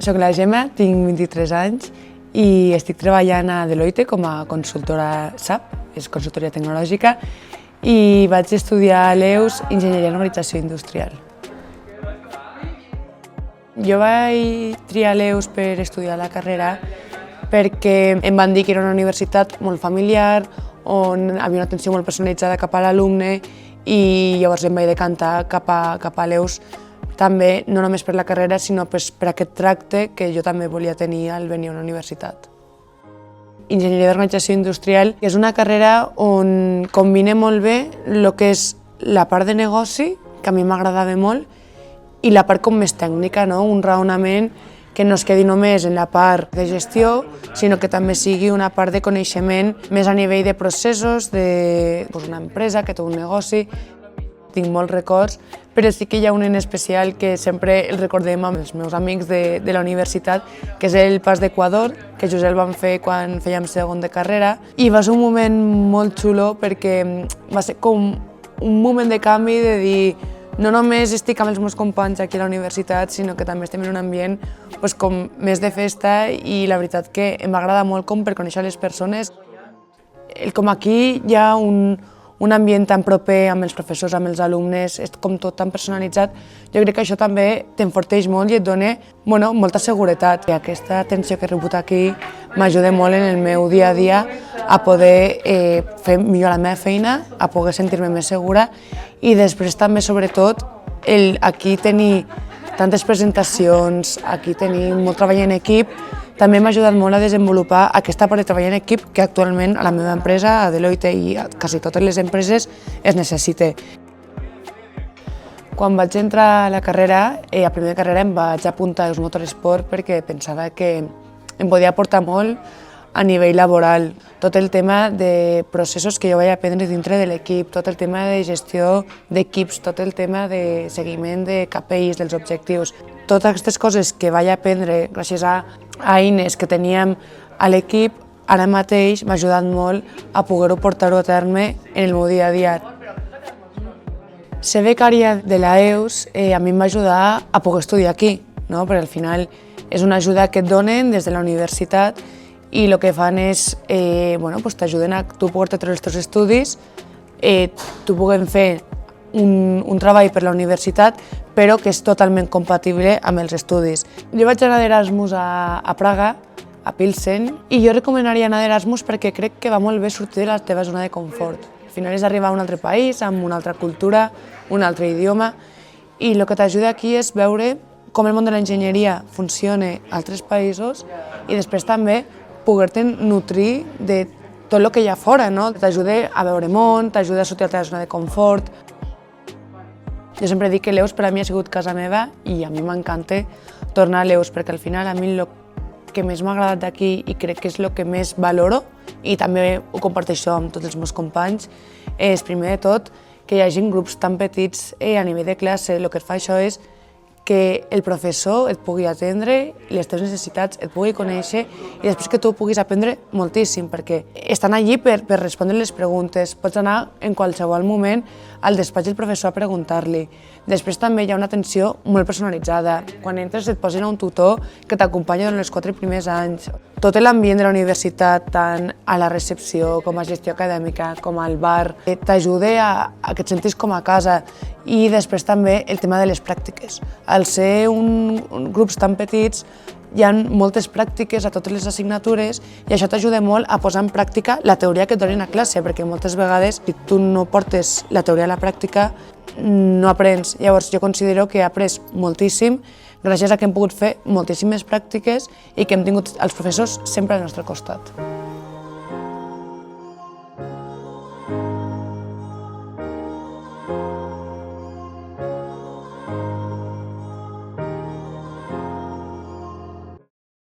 Soc la Gemma, tinc 23 anys i estic treballant a Deloitte com a consultora SAP, és consultoria tecnològica, i vaig estudiar a l'EUS Enginyeria en Organització Industrial. Jo vaig triar l'EUS per estudiar la carrera perquè em van dir que era una universitat molt familiar, on havia una atenció molt personalitzada cap a l'alumne i llavors em vaig decantar cap a l'EUS també, no només per la carrera, sinó per aquest tracte que jo també volia tenir al venir a una universitat. Enginyeria d'Organització Industrial és una carrera on combina molt bé el que és la part de negoci, que a mi m'agradava molt, i la part com més tècnica, no? Un raonament que no es quedi només en la part de gestió, sinó que també sigui una part de coneixement més a nivell de processos d'una empresa que té un negoci. Tinc molts records, però sí que hi ha un en especial que sempre el recordem amb els meus amics de la universitat, que és el pas d'Equador, que just el vam fer quan fèiem segon de carrera, i va ser un moment molt xulo perquè va ser com un moment de canvi de dir no només estic amb els meus companys aquí a la universitat, sinó que també estem en un ambient com més de festa i la veritat que em va agradar molt com per conèixer les persones. Com aquí hi ha un ambient tan proper amb els professors, amb els alumnes, és com tot tan personalitzat, jo crec que això també t'enforteix molt i et dona molta seguretat. I aquesta atenció que he rebut aquí m'ajuda molt en el meu dia a dia a poder fer millor la meva feina, a poder sentir-me més segura i després també, sobretot, aquí tenir tantes presentacions, aquí tenir molt treball en equip, també m'ha ajudat molt a desenvolupar aquesta part de treball en equip que actualment a la meva empresa, a Deloitte i a quasi totes les empreses, es necessita. Quan vaig entrar a la carrera, a primera carrera em vaig apuntar a Eus Motorsport perquè pensava que em podia aportar molt a nivell laboral. Tot el tema de processos que jo vaig aprendre dintre de l'equip, tot el tema de gestió d'equips, tot el tema de seguiment de KPIs, dels objectius. Totes aquestes coses que vaig aprendre gràcies a eines que teníem a l'equip, ara mateix m'ha ajudat molt a poder-ho portar-ho a terme en el meu dia a dia. Ser becària de l'EUS a mi em va ajudar a poder estudiar aquí, perquè al final és una ajuda que et donen des de la universitat i el que fan és t'ajuden a tu poder treure els teus estudis, tu puguem fer un treball per la universitat, però que és totalment compatible amb els estudis. Jo vaig anar d'Erasmus a Praga, a Pilsen, i jo recomanaria anar d'Erasmus perquè crec que va molt bé sortir de la teva zona de confort. Al final és arribar a un altre país, amb una altra cultura, un altre idioma, i el que t'ajuda aquí és veure com el món de l'enginyeria funciona a altres països i després també poder-te nutrir de tot el que hi ha fora, t'ajuda a veure món, t'ajuda a sortir de la teva zona de confort. Jo sempre dic que l'EUS per a mi ha sigut casa meva i a mi m'encanta tornar a l'EUS perquè al final a mi el que més m'ha agradat d'aquí i crec que és el que més valoro i també ho comparteixo amb tots els meus companys és primer de tot que hi hagi grups tan petits a nivell de classe. El que et fa això és que el professor et pugui atendre, les teves necessitats et pugui conèixer i després que tu puguis aprendre moltíssim perquè estan allí per respondre les preguntes. Pots anar en qualsevol moment al despatx del professor a preguntar-li. Després també hi ha una atenció molt personalitzada. Quan entres et posen un tutor que t'acompanya durant els 4 primers anys. Tot l'ambient de la universitat, tant a la recepció com a gestió acadèmica, com al bar, t'ajuda a que et sentis com a casa. I després també el tema de les pràctiques. Al ser grups tan petits, hi ha moltes pràctiques a totes les assignatures i això t'ajuda molt a posar en pràctica la teoria que et donen a classe, perquè moltes vegades, si tu no portes la teoria a la pràctica, no aprens. Llavors, jo considero que he après moltíssim gràcies a que hem pogut fer moltíssimes pràctiques i que hem tingut els professors sempre al nostre costat.